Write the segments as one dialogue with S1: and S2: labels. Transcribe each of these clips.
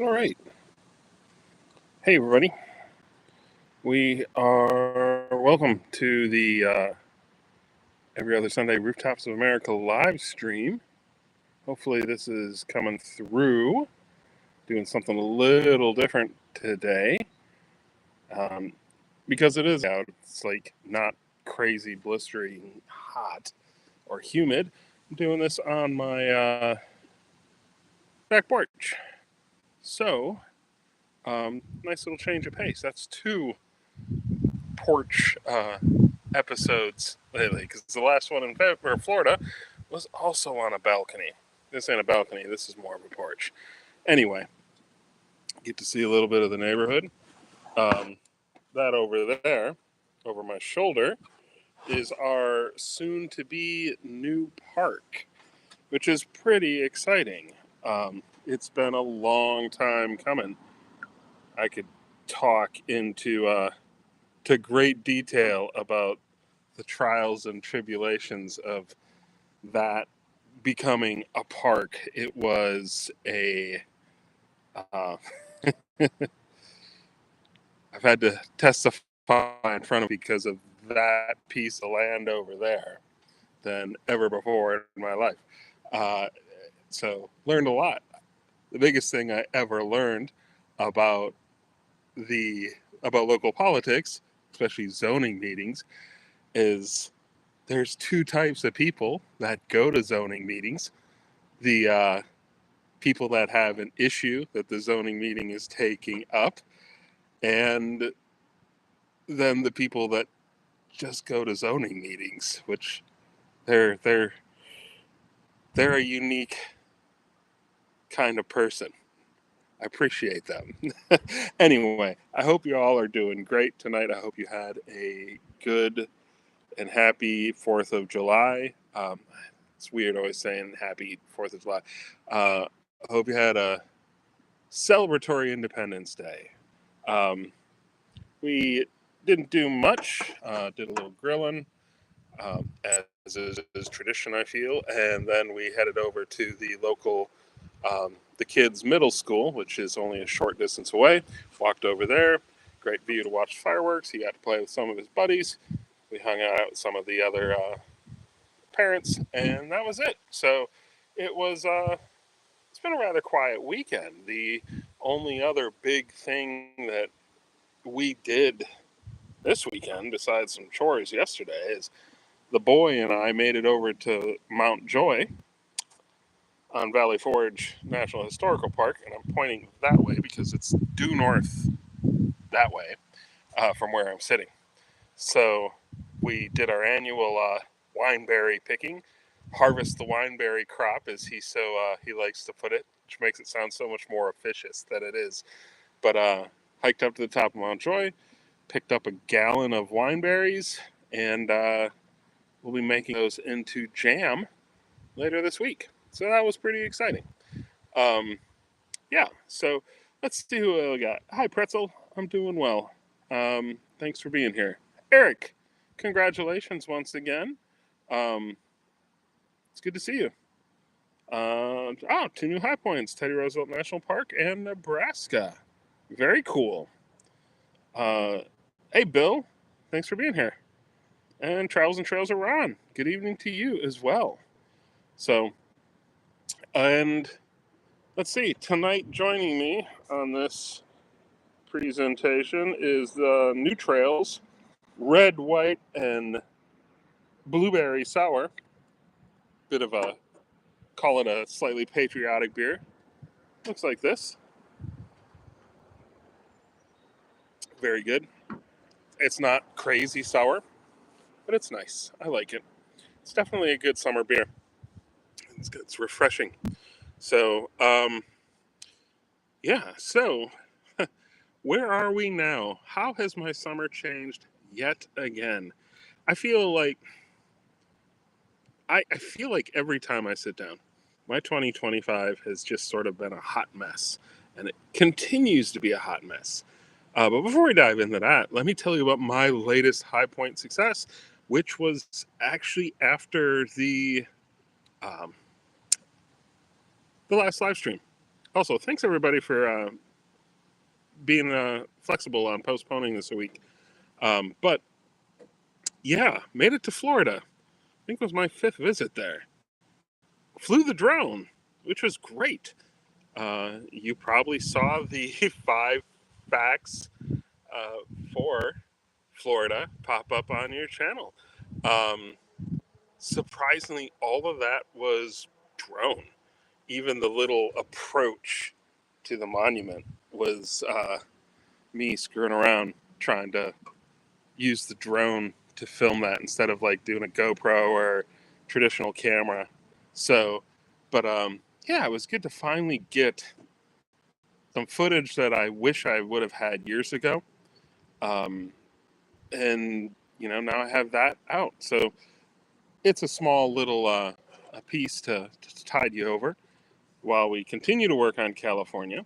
S1: All right. Hey, everybody. We are welcome to the Every Other Sunday Rooftops of America live stream. Hopefully, this is coming through. Doing something a little different today because it is out. It's like not crazy blistering hot or humid. I'm doing this on my back porch. So, nice little change of pace. That's two porch episodes lately because the last one in Florida was also on a balcony. This ain't a balcony, this is more of a porch. Anyway, get to see a little bit of the neighborhood. That over there, over my shoulder, is our soon to be new park, which is pretty exciting. It's been a long time coming. I could talk into to great detail about the trials and tribulations of that becoming a park. It was a uh, I've had to testify in front of because of that piece of land over there than ever before in my life. Uh, so learned a lot. The biggest thing I ever learned about the about local politics, especially zoning meetings, is there's two types of people that go to zoning meetings. The people that have an issue that the zoning meeting is taking up, and then the people that just go to zoning meetings, which they're they're they're a unique kind of person. I appreciate them. Anyway, I hope you all are doing great tonight. I hope you had a good and happy 4th of July. It's weird always saying happy 4th of July. I hope you had a celebratory Independence Day. Um, we didn't do much, did a little grilling, as is tradition, I feel. And then we headed over to the local, the kids' middle school, which is only a short distance away. Walked over there. Great view to watch fireworks. He got to play with some of his buddies. We hung out with some of the other parents, and that was it. So it was. It's been a rather quiet weekend. The only other big thing that we did this weekend, besides some chores yesterday, is the boy and I made it over to Mount Joy on Valley Forge National Historical Park, and I'm pointing that way because it's due north that way from where I'm sitting. So we did our annual wineberry picking, harvest the wineberry crop, as he likes to put it, which makes it sound so much more officious than it is. But hiked up to the top of Mount Joy, picked up a gallon of wineberries, and we'll be making those into jam later this week. So that was pretty exciting. Um, yeah, so let's see who we got. Hi, Pretzel. I'm doing well. Thanks for being here. Eric, congratulations once again. Um, it's good to see you. Two new high points, Teddy Roosevelt National Park and Nebraska. Very cool. Uh, hey, Bill, thanks for being here. And Travels and Trails are Ron. Good evening to you as well. So, and let's see, tonight joining me on this presentation is the New Trails Red, White, and Blueberry Sour. Bit of a, call it a slightly patriotic beer. Looks like this. Very good. It's not crazy sour, but it's nice. I like it. It's definitely a good summer beer. It's refreshing. So, yeah. So, where are we now? How has my summer changed yet again? I feel like I feel like every time I sit down, my 2025 has just sort of been a hot mess, and it continues to be a hot mess. But before we dive into that, let me tell you about my latest high point success, which was actually after um, the last live stream. Also, thanks everybody for being flexible on postponing this a week. But yeah, made it to Florida. I think it was my 5th visit there. Flew the drone, which was great. You probably saw the 5 facts for Florida pop up on your channel. Um, Surprisingly, all of that was drone. Even the little approach to the monument was me screwing around trying to use the drone to film that instead of like doing a GoPro or traditional camera. So, but yeah, it was good to finally get some footage that I wish I would have had years ago. Um, and now I have that out. So it's a small little a piece to tide you over while we continue to work on California,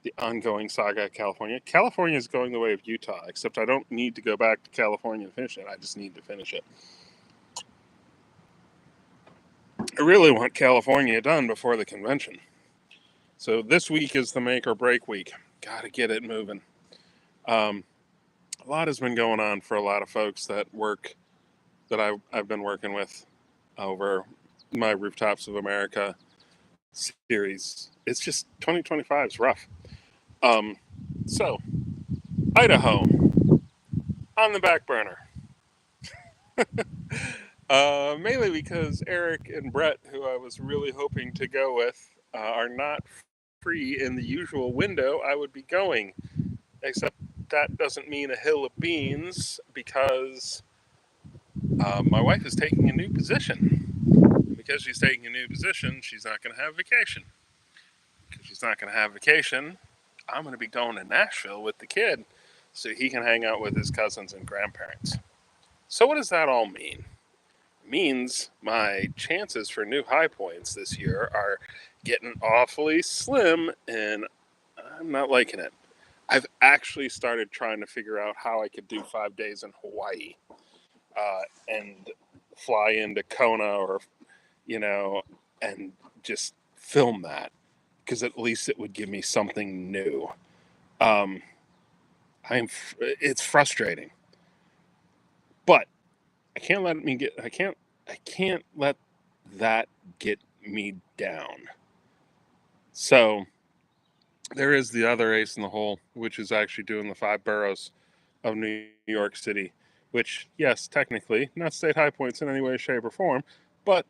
S1: the ongoing saga of California. California is going the way of Utah, except I don't need to go back to California to finish it. I just need to finish it. I really want California done before the convention. So this week is the make or break week. Got to get it moving. A lot has been going on for a lot of folks that I've been working with over my Rooftops of America series. It's just 2025 is rough. So Idaho on the back burner. Mainly because Eric and Brett, who I was really hoping to go with, are not free in the usual window I would be going. Except that doesn't mean a hill of beans because my wife is taking a new position. Because she's taking a new position, she's not going to have vacation. Because she's not going to have vacation, I'm going to be going to Nashville with the kid so he can hang out with his cousins and grandparents. So what does that all mean? It means my chances for new high points this year are getting awfully slim, and I'm not liking it. I've actually started trying to figure out how I could do 5 days in Hawaii and fly into Kona or, and just film that because at least it would give me something new. It's frustrating, but I can't let that get me down. So there is the other ace in the hole, which is actually doing the 5 boroughs of New York City, which, yes, technically not state high points in any way, shape, or form, but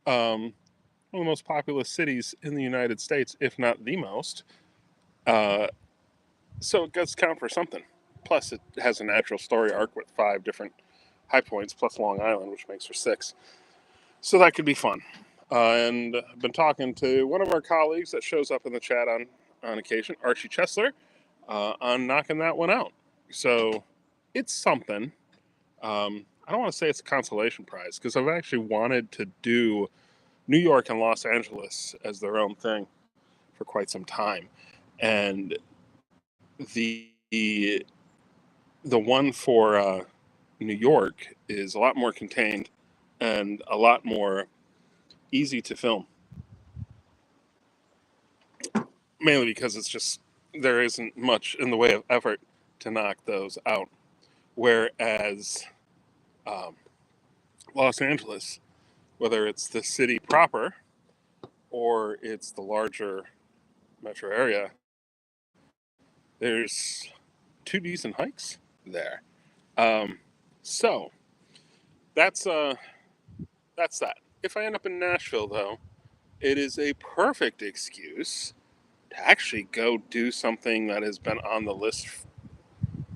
S1: one of the most populous cities in the United States, if not the most. So it does count for something. Plus, it has a natural story arc with 5 different high points, plus Long Island, which makes for 6. So that could be fun. And I've been talking to one of our colleagues that shows up in the chat on occasion, Archie Chesler, on knocking that one out. So it's something. I don't want to say it's a consolation prize because I've actually wanted to do New York and Los Angeles as their own thing for quite some time. And the one for New York is a lot more contained and a lot more easy to film. Mainly because it's just there isn't much in the way of effort to knock those out. Whereas Los Angeles, whether it's the city proper or it's the larger metro area, there's 2 decent hikes there. So that's that. If I end up in Nashville, though, it is a perfect excuse to actually go do something that has been on the list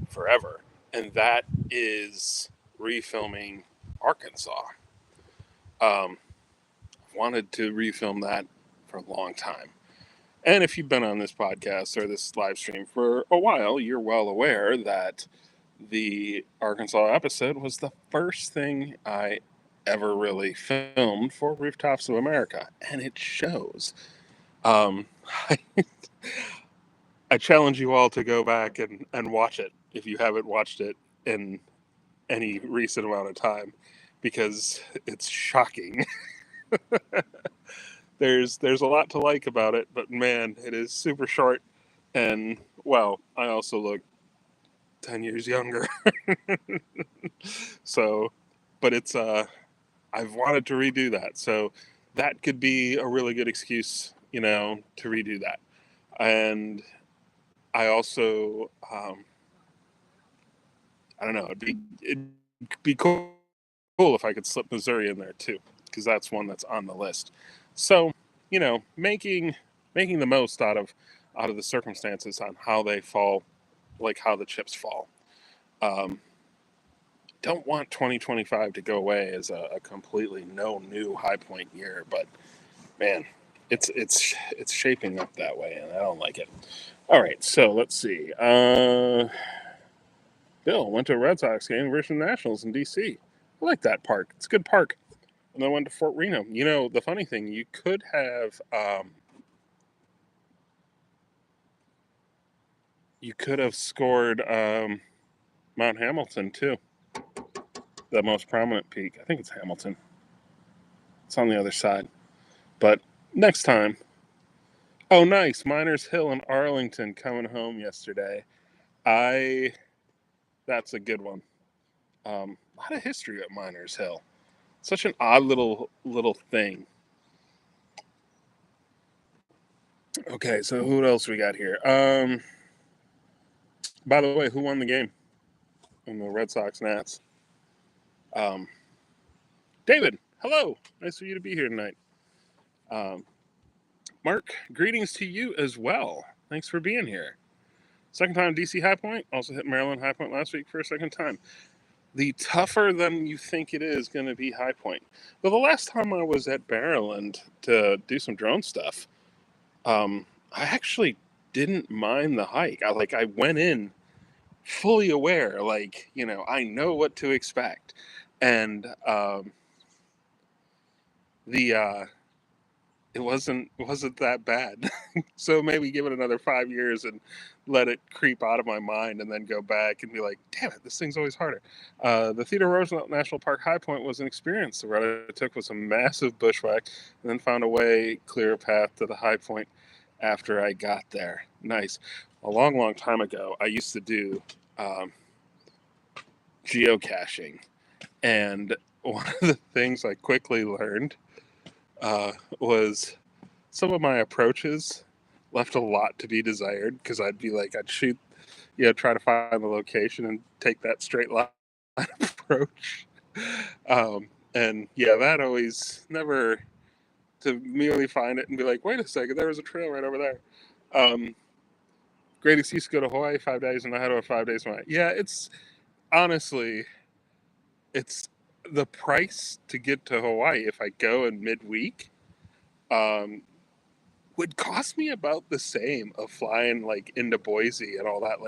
S1: forever, and that is refilming Arkansas. I've wanted to refilm that for a long time. And if you've been on this podcast or this live stream for a while, you're well aware that the Arkansas episode was the first thing I ever really filmed for Rooftops of America, and it shows. I, I challenge you all to go back and watch it if you haven't watched it in any recent amount of time, because it's shocking. there's a lot to like about it, but man, it is super short. And well, I also look 10 years younger. So, but it's I've wanted to redo that. So that could be a really good excuse, to redo that. And I also I don't know, it'd be cool if I could slip Missouri in there too, because that's one that's on the list. So, making the most out of the circumstances on how they fall, like how the chips fall. Um, don't want 2025 to go away as a completely no new high point year, but man, it's shaping up that way, and I don't like it. All right, so let's see. Bill went to a Red Sox game versus the Nationals in D.C. I like that park. It's a good park. And then went to Fort Reno. The funny thing, you could have scored Mount Hamilton too. The most prominent peak. I think it's Hamilton. It's on the other side. But next time. Oh, nice. Miners Hill in Arlington coming home yesterday. That's a good one. A lot of history at Miners Hill. Such an odd little thing. Okay, so who else we got here? By the way, who won the game in the Red Sox Nats? David, hello. Nice for you to be here tonight. Mark, greetings to you as well. Thanks for being here. Second time DC High Point. Also hit Maryland High Point last week for a second time. The tougher than you think it is going to be High Point. Well, the last time I was at Maryland to do some drone stuff, I actually didn't mind the hike. I went in fully aware, I know what to expect. And it wasn't that bad. So maybe give it another 5 years and let it creep out of my mind, and then go back and be like, damn it, this thing's always harder. The Theodore Roosevelt National Park High Point was an experience. The route I took was a massive bushwhack, and then found a way clear path to the high point after I got there. Nice. A long time ago, I used to do geocaching, and one of the things I quickly learned was some of my approaches left a lot to be desired, because I'd shoot, try to find the location and take that straight line approach. And yeah, that always never to merely find it and be like, wait a second, there was a trail right over there. Great excuse to go to Hawaii 5 days and I had over 5 days. Yeah, it's honestly, it's the price to get to Hawaii if I go in midweek. Would cost me about the same of flying into Boise and all that.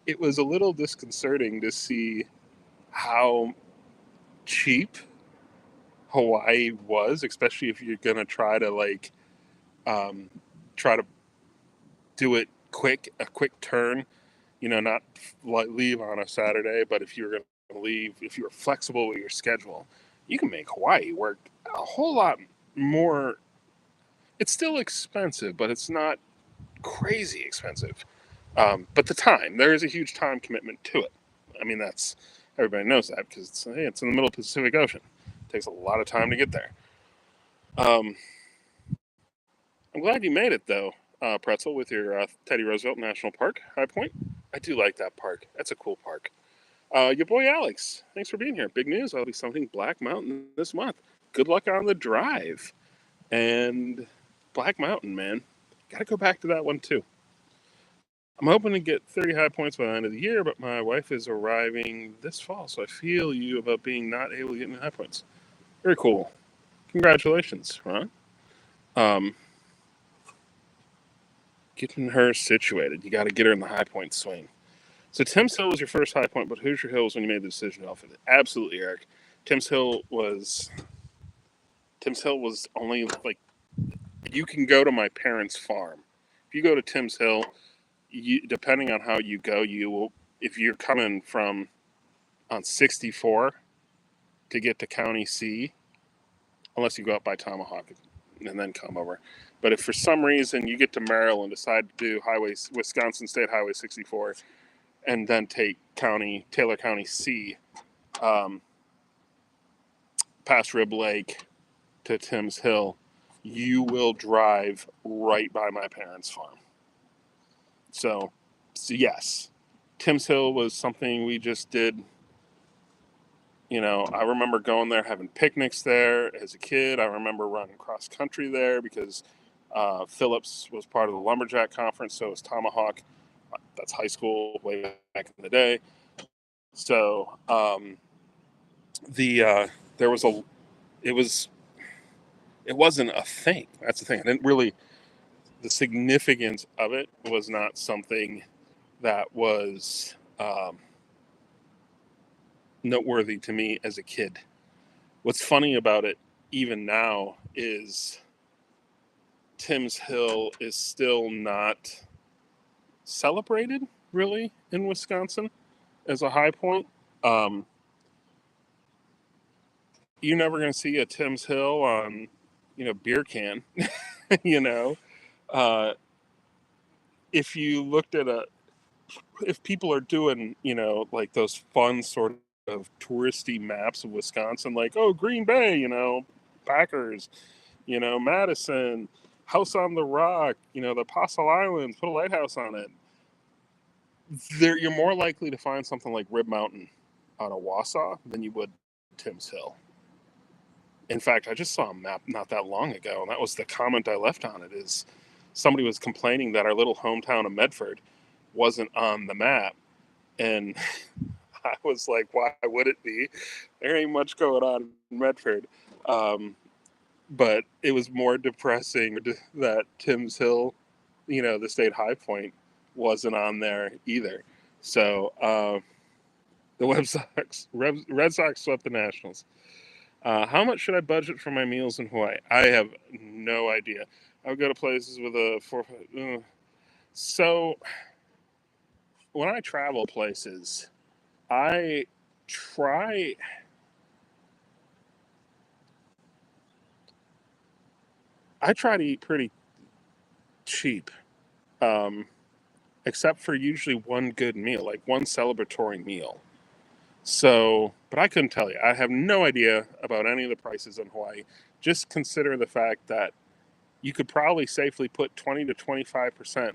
S1: It was a little disconcerting to see how cheap Hawaii was, especially if you're gonna try to try to do it a quick turn. Not leave on a Saturday, but if you're gonna leave, if you're flexible with your schedule, you can make Hawaii work a whole lot more. It's still expensive, but it's not crazy expensive. But there is a huge time commitment to it. I mean, everybody knows that, because it's in the middle of the Pacific Ocean. It takes a lot of time to get there. I'm glad you made it, though, Pretzel, with your Teddy Roosevelt National Park, High Point. I do like that park. That's a cool park. Your boy Alex, thanks for being here. Big news, I'll be summiting Black Mountain this month. Good luck on the drive. And Black Mountain, man. Got to go back to that one, too. I'm hoping to get 30 high points by the end of the year, but my wife is arriving this fall, so I feel you about being not able to get any high points. Very cool. Congratulations, Ron. Getting her situated. You got to get her in the high point swing. So Tim's Hill was your first high point, but Hoosier Hill was when you made the decision off of it. Absolutely, Eric. Tim's Hill was only you can go to my parents' farm. If you go to Tim's Hill, depending on how you go, you will, if you're coming from on 64 to get to County C, unless you go up by Tomahawk, and then come over. But if for some reason you get to Merrill and decide to do Wisconsin State Highway 64, and then take Taylor County C, past Rib Lake to Timms Hill, you will drive right by my parents' farm. So yes, Timms Hill was something we just did. I remember going there, having picnics there as a kid. I remember running cross country there because Phillips was part of the Lumberjack Conference, so was Tomahawk. That's high school, way back in the day. So there was it wasn't a thing. That's the thing. I didn't really, the significance of it was not something that was noteworthy to me as a kid. What's funny about it, even now, is Timms Hill is still not celebrated, really, in Wisconsin as a high point. You're never going to see a Timms Hill on, beer can, if you looked at if people are doing, like those fun sort of touristy maps of Wisconsin, like, oh, Green Bay, Packers, Madison, House on the Rock, the Apostle Islands, put a lighthouse on it. You're more likely to find something like Rib Mountain on Owasso than you would Timms Hill. In fact, I just saw a map not that long ago, and that was the comment I left on it, is somebody was complaining that our little hometown of Medford wasn't on the map. And I was like, why would it be? There ain't much going on in Medford. But it was more depressing that Timms Hill, the state high point, wasn't on there either. So the Red Sox swept the Nationals. How much should I budget for my meals in Hawaii? I have no idea. I would go to places with a so when I travel places, I try to eat pretty cheap, except for usually one good meal, like one celebratory meal. So, but I couldn't tell you. I have no idea about any of the prices in Hawaii. Just consider the fact that you could probably safely put 20 to 25%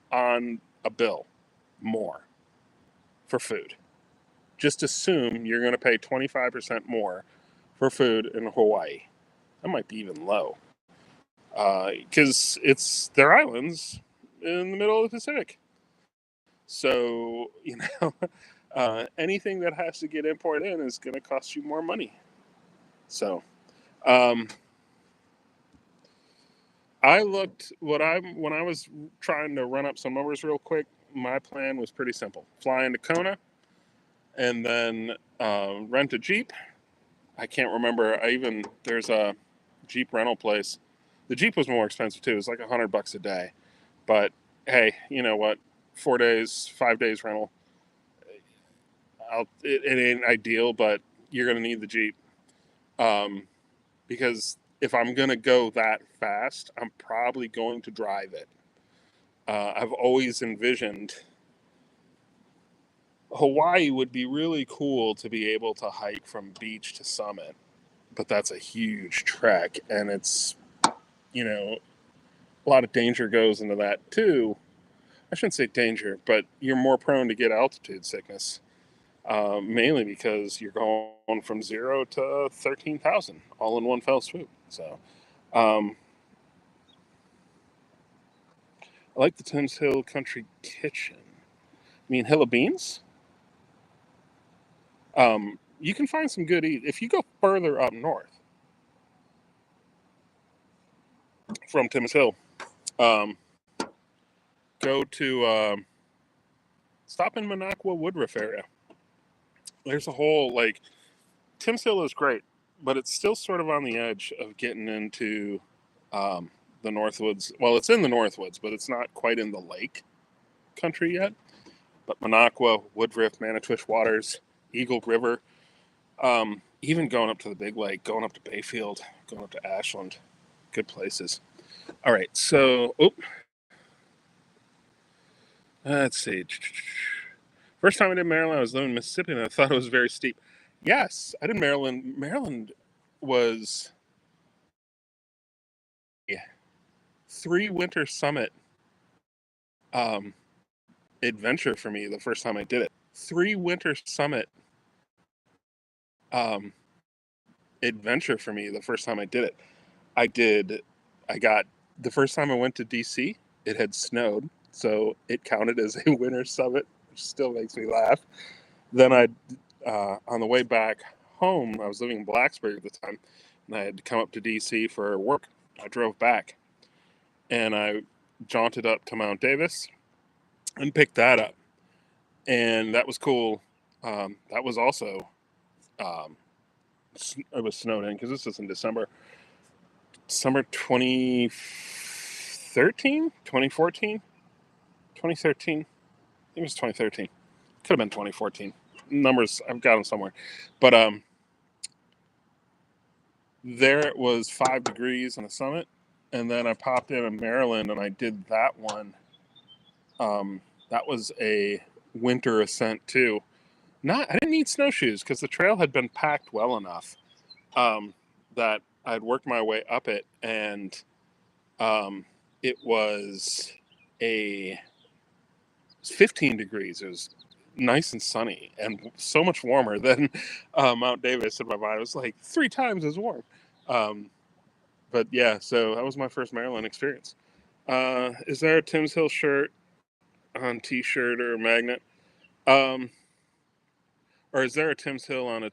S1: on a bill more for food. Just assume you're going to pay 25% more for food in Hawaii. That might be even low. Because they're islands in the middle of the Pacific. So, anything that has to get imported in is going to cost you more money. So, I looked when I was trying to run up some numbers real quick. My plan was pretty simple: fly into Kona, and then rent a Jeep. I can't remember. There's a Jeep rental place. The Jeep was more expensive too. It was like $100 a day. But hey, you know what? 4 days, 5 days rental. It ain't ideal, but you're gonna need the Jeep, because if I'm gonna go that fast, I'm probably going to drive it. I've always envisioned Hawaii would be really cool to be able to hike from beach to summit, but that's a huge trek, and it's a lot of danger goes into that too. I shouldn't say danger, but you're more prone to get altitude sickness. Mainly because you're going from 0 to 13,000 all in one fell swoop. So, I like the Timms Hill Country Kitchen. Hill of Beans? You can find some good eat if you go further up north from Timms Hill. Go to stop in Minocqua Woodruff area. There's a whole Timms Hill is great, but it's still sort of on the edge of getting into the Northwoods. Well, it's in the Northwoods, but it's not quite in the lake country yet. But Minocqua, Woodruff, Manitowish Waters, Eagle River, even going up to the Big Lake, going up to Bayfield, going up to Ashland, good places. All right, so let's see. First time I did Maryland, I was living in Mississippi, and I thought it was very steep. Yes, I did Maryland. Maryland was a 3-winter summit adventure for me the first time I did it. 3-winter summit adventure for me the first time I did it. I got the first time I went to DC, it had snowed, so it counted as a winter summit, which still makes me laugh. Then on the way back home, I was living in Blacksburg at the time, and I had to come up to DC for work. I drove back, and I jaunted up to Mount Davis and picked that up, and that was cool. That was also it was snowed in because this was in December. Summer 2013, 2014, 2013. I think it was 2013. Could have been 2014. Numbers, I've got them somewhere. But there it was 5 degrees on the summit. And then I popped in Maryland and I did that one. That was a winter ascent too. I didn't need snowshoes because the trail had been packed well enough that I'd worked my way up it, and it was 15 degrees. It was nice and sunny and so much warmer than Mount Davis in my mind. It was like 3 times as warm. But yeah, so that was my first Maryland experience. Is there a Tim's Hill shirt on T-shirt or magnet? Or is there a Tim's Hill on a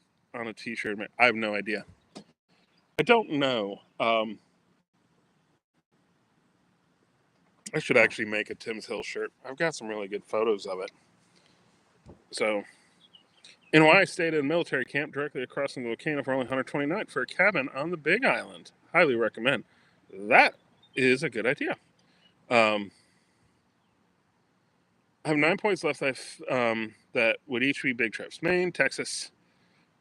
S1: T-shirt? I have no idea. I don't know. I should actually make a Tim's Hill shirt. I've got some really good photos of it. So, and why I stayed at a military camp directly across from the volcano for only $129 for a cabin on the Big Island. Highly recommend. That is a good idea. I have 9 points left that would each be big trips: Maine, Texas,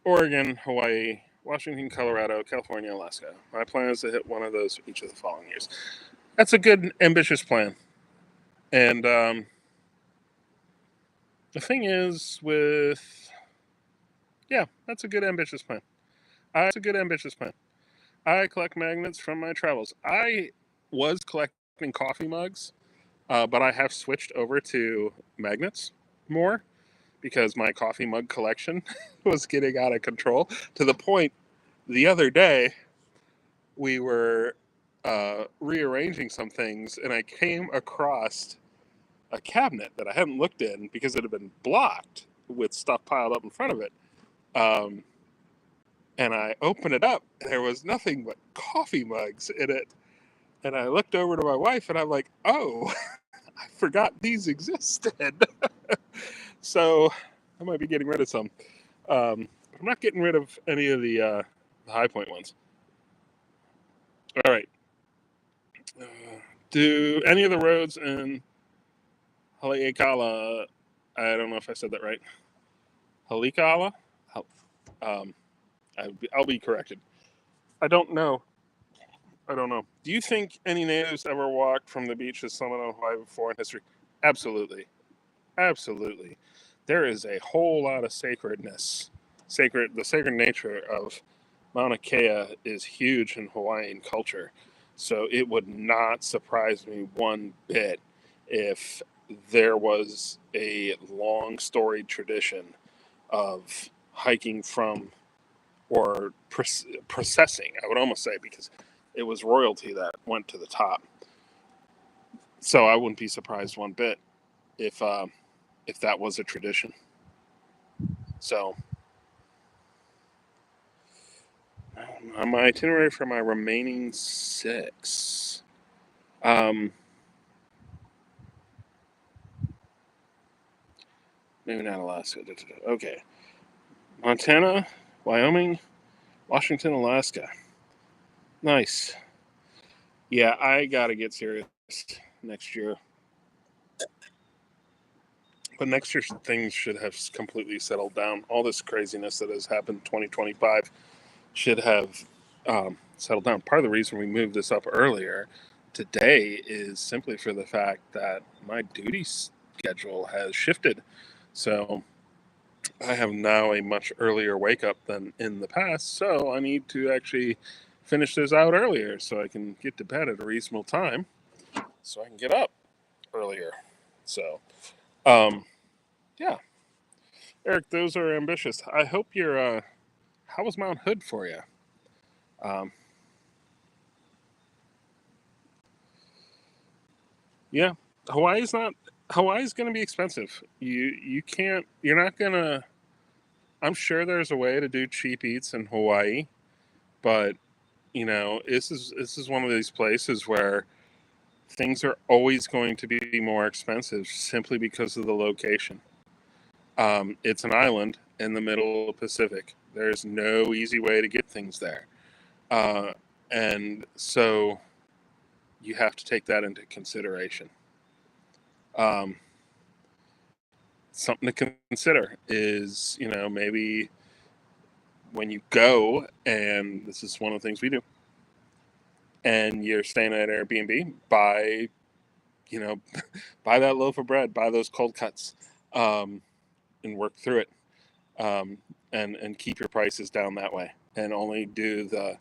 S1: Oregon, Hawaii, Washington, Colorado, California, Alaska. My plan is to hit one of those each of the following years. That's a good, ambitious plan. And the thing is that's a good, ambitious plan. I collect magnets from my travels. I was collecting coffee mugs, but I have switched over to magnets more because my coffee mug collection was getting out of control to the point the other day we were rearranging some things, and I came across a cabinet that I hadn't looked in because it had been blocked with stuff piled up in front of it. And I opened it up, and there was nothing but coffee mugs in it. And I looked over to my wife, and I'm like, oh, I forgot these existed. So I might be getting rid of some. I'm not getting rid of any of the High Point ones. All right. Do any of the roads in Haleakala, I don't know if I said that right. Haleakala? I'll be corrected. I don't know. Do you think any natives ever walked from the beach to summit on Hawaii before in history? Absolutely. Absolutely. There is a whole lot of sacredness. The sacred nature of Mauna Kea is huge in Hawaiian culture. So it would not surprise me one bit if there was a long storied tradition of hiking from, or processing, I would almost say, because it was royalty that went to the top. So I wouldn't be surprised one bit if that was a tradition. So on my itinerary for my remaining 6, maybe not Alaska. Okay, Montana, Wyoming, Washington, Alaska. Nice. Yeah, I gotta get serious next year. But next year things should have completely settled down. All this craziness that has happened in 2025 should have settled down. Part of the reason we moved this up earlier today is simply for the fact that my duty schedule has shifted. So I have now a much earlier wake up than in the past. So I need to actually finish this out earlier so I can get to bed at a reasonable time so I can get up earlier. So, um, yeah, Eric, those are ambitious. I hope you're, how was Mount Hood for you? Um, yeah, Hawaii's not, Hawaii's going to be expensive. You can't, you're not going to, I'm sure there's a way to do cheap eats in Hawaii, but this is one of these places where things are always going to be more expensive simply because of the location. It's an island in the middle of the Pacific. There's no easy way to get things there. Uh, and so you have to take that into consideration. Um, Something to consider is, maybe when you go, and this is one of the things we do, and you're staying at Airbnb, buy, you know, buy that loaf of bread, buy those cold cuts, um, and work through it, um, and keep your prices down that way, and only do the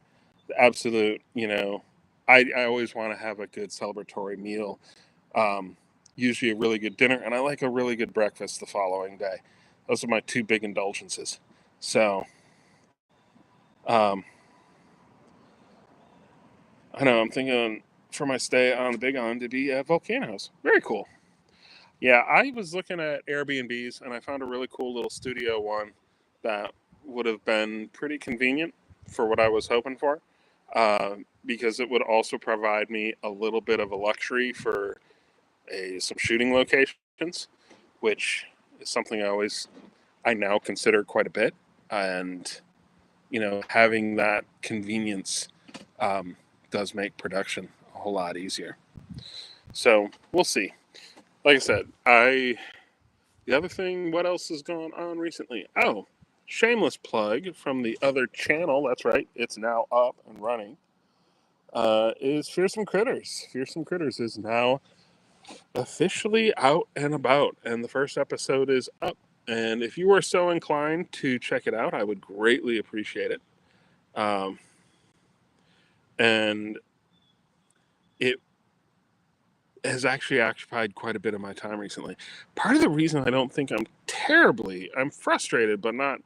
S1: absolute. I always want to have a good celebratory meal, usually a really good dinner, and I like a really good breakfast the following day. Those are my two big indulgences. So, um, I know I'm thinking for my stay on the Big Island to be at volcanoes. Very cool. Yeah, I was looking at Airbnbs and I found a really cool little studio one that would have been pretty convenient for what I was hoping for, because it would also provide me a little bit of a luxury for some shooting locations, which is something I now consider quite a bit, and having that convenience um, does make production a whole lot easier. So we'll see. Like I said, the other thing, what else has gone on recently? Oh, shameless plug from the other channel. That's right, it's now up and running. Is Fearsome Critters. Fearsome Critters is now officially out and about, and the first episode is up. And if you are so inclined to check it out, I would greatly appreciate it. Um, and it has actually occupied quite a bit of my time recently. Part of the reason I don't think I'm frustrated, but not,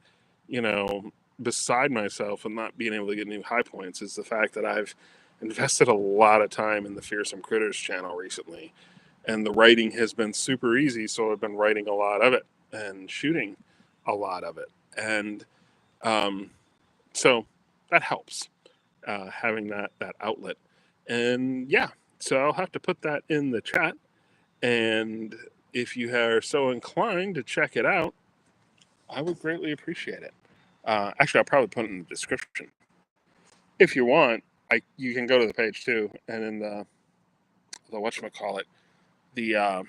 S1: you know, beside myself and not being able to get new high points is the fact that I've invested a lot of time in the Fearsome Critters channel recently. And the writing has been super easy, so I've been writing a lot of it and shooting a lot of it. And um, so that helps, having that outlet. And yeah, so I'll have to put that in the chat. And if you are so inclined to check it out, I would greatly appreciate it. Actually, I'll probably put it in the description. If you want, you can go to the page too, and in the whatchamacallit, the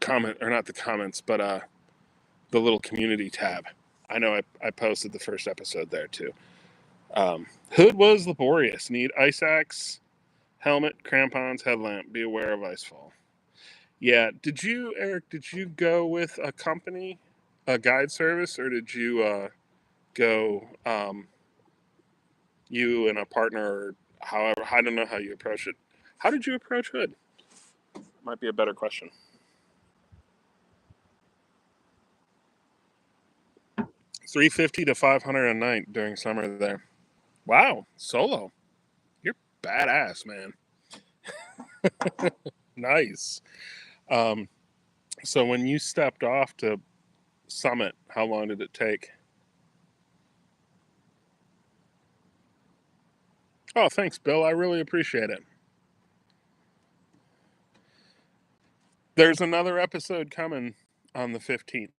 S1: comment, or not the comments, but the little community tab. I know I posted the first episode there too. Hood was laborious. Need ice axe, helmet, crampons, headlamp. Be aware of icefall. Yeah. Did you, Eric? Did you go with a company, a guide service, or did you go you and a partner? Or however, I don't know how you approach it. How did you approach Hood? Might be a better question. 350 to 500 a night during summer there. Wow, solo. You're badass, man. Nice. Um, so when you stepped off to Summit, how long did it take? Oh, thanks, Bill. I really appreciate it. There's another episode coming on the 15th,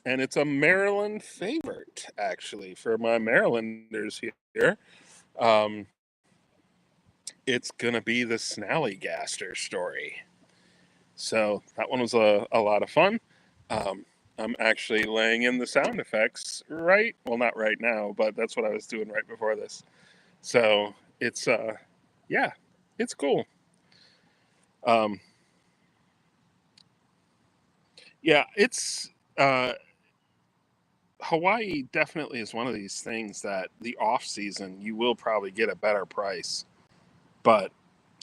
S1: and it's a Maryland favorite, actually, for my Marylanders here. Um, it's going to be the Snallygaster story. So that one was a lot of fun. Um, I'm actually laying in the sound effects right. Well, not right now, but that's what I was doing right before this. So it's yeah, it's cool. Um, yeah, it's Hawaii definitely is one of these things that the off season you will probably get a better price, but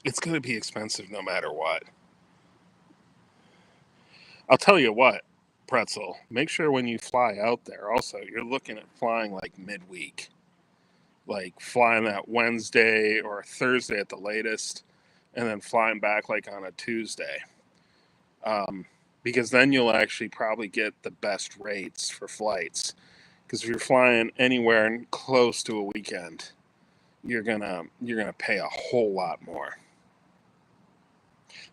S1: it's going to be expensive no matter what. I'll tell you what, Pretzel, make sure when you fly out there, also, you're looking at flying like midweek, like flying that Wednesday or Thursday at the latest, and then flying back like on a Tuesday. Because then you'll actually probably get the best rates for flights. Because if you're flying anywhere close to a weekend, you're gonna pay a whole lot more.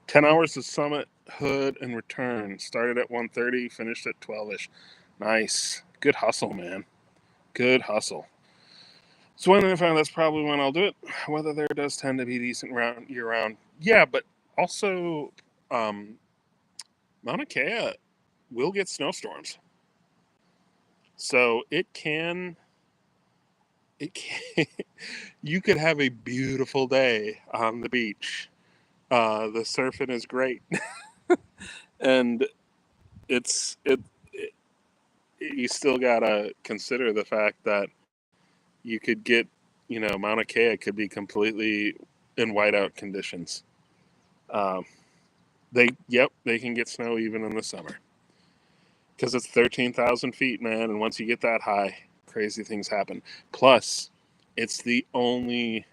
S1: 10 hours to Summit, Hood, and return. Started at 1:30, finished at 12ish. Nice, good hustle, man. Good hustle. So when I find that's probably when I'll do it. Weather there does tend to be decent round year round. Yeah, but also Mauna Kea will get snowstorms, so it can you could have a beautiful day on the beach. The surfing is great, and it you still gotta consider the fact that you could get, Mauna Kea could be completely in whiteout conditions. Um, they can get snow even in the summer because it's 13,000 feet, man, and once you get that high, crazy things happen. Plus, it's the only,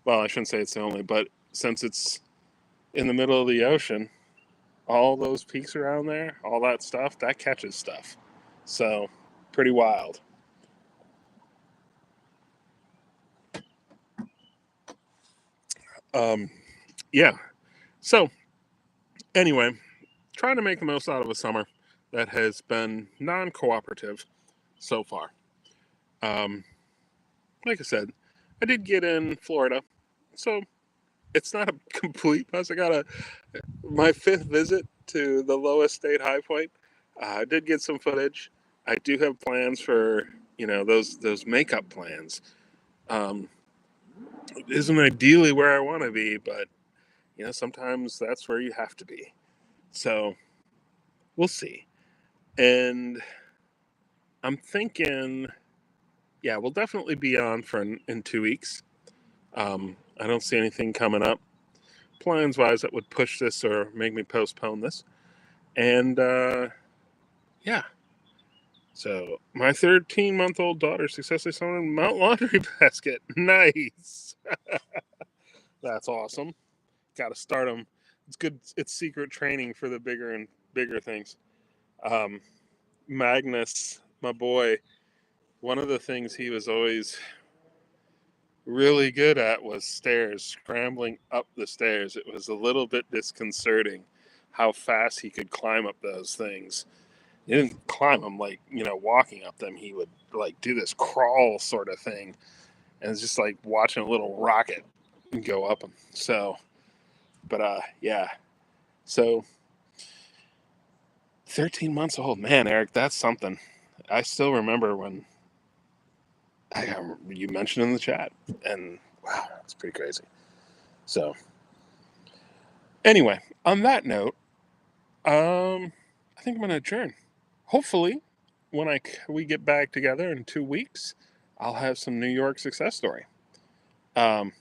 S1: well, I shouldn't say it's the only, but since it's in the middle of the ocean, all those peaks around there, all that stuff, that catches stuff. So, pretty wild. Um, yeah. So, anyway, trying to make the most out of a summer that has been non cooperative so far. Um, like I said, I did get in Florida, so it's not a complete mess. I got my fifth visit to the lowest state high point. I did get some footage. I do have plans for those makeup plans. Um, isn't ideally where I want to be, but sometimes that's where you have to be. So we'll see. And I'm thinking, yeah, we'll definitely be on for in 2 weeks. I don't see anything coming up plans wise that would push this or make me postpone this. And yeah, so my 13-month-old daughter successfully sewn a Mount Laundry basket. Nice. That's awesome. Got to start them. It's good. It's secret training for the bigger and bigger things. Um, Magnus, my boy, one of the things he was always really good at was stairs, scrambling up the stairs. It was a little bit disconcerting how fast he could climb up those things. He didn't climb them like, walking up them. He would like do this crawl sort of thing. And it's just like watching a little rocket go up them. So, but yeah. So 13 months old, man, Eric, that's something. I still remember when you mentioned in the chat, and wow, it's pretty crazy. So, anyway, on that note, I think I'm gonna adjourn. Hopefully, when we get back together in 2 weeks, I'll have some New York success story. Um,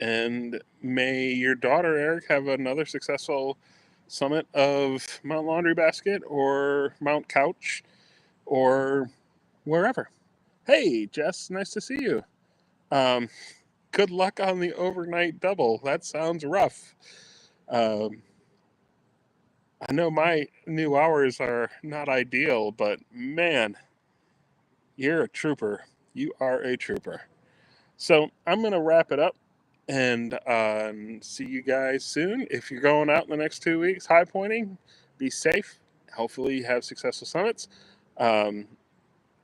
S1: and may your daughter Eric have another successful summit of Mount Laundry Basket or Mount Couch or wherever. Hey, Jess, nice to see you. Um, Good luck on the overnight double. That sounds rough. Um, I know my new hours are not ideal, but man, you're a trooper. You are a trooper. So I'm going to wrap it up and see you guys soon. If you're going out in the next 2 weeks, high pointing, be safe. Hopefully, you have successful summits. Um,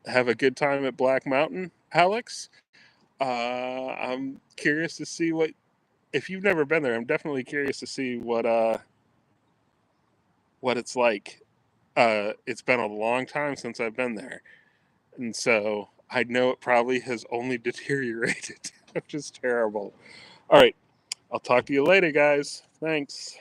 S1: have a good time at Black Mountain, Alex. I'm curious to see if you've never been there. I'm definitely curious to see what it's like It's been a long time since I've been there. And so I know it probably has only deteriorated, which is terrible. All right. I'll talk to you later, guys. Thanks.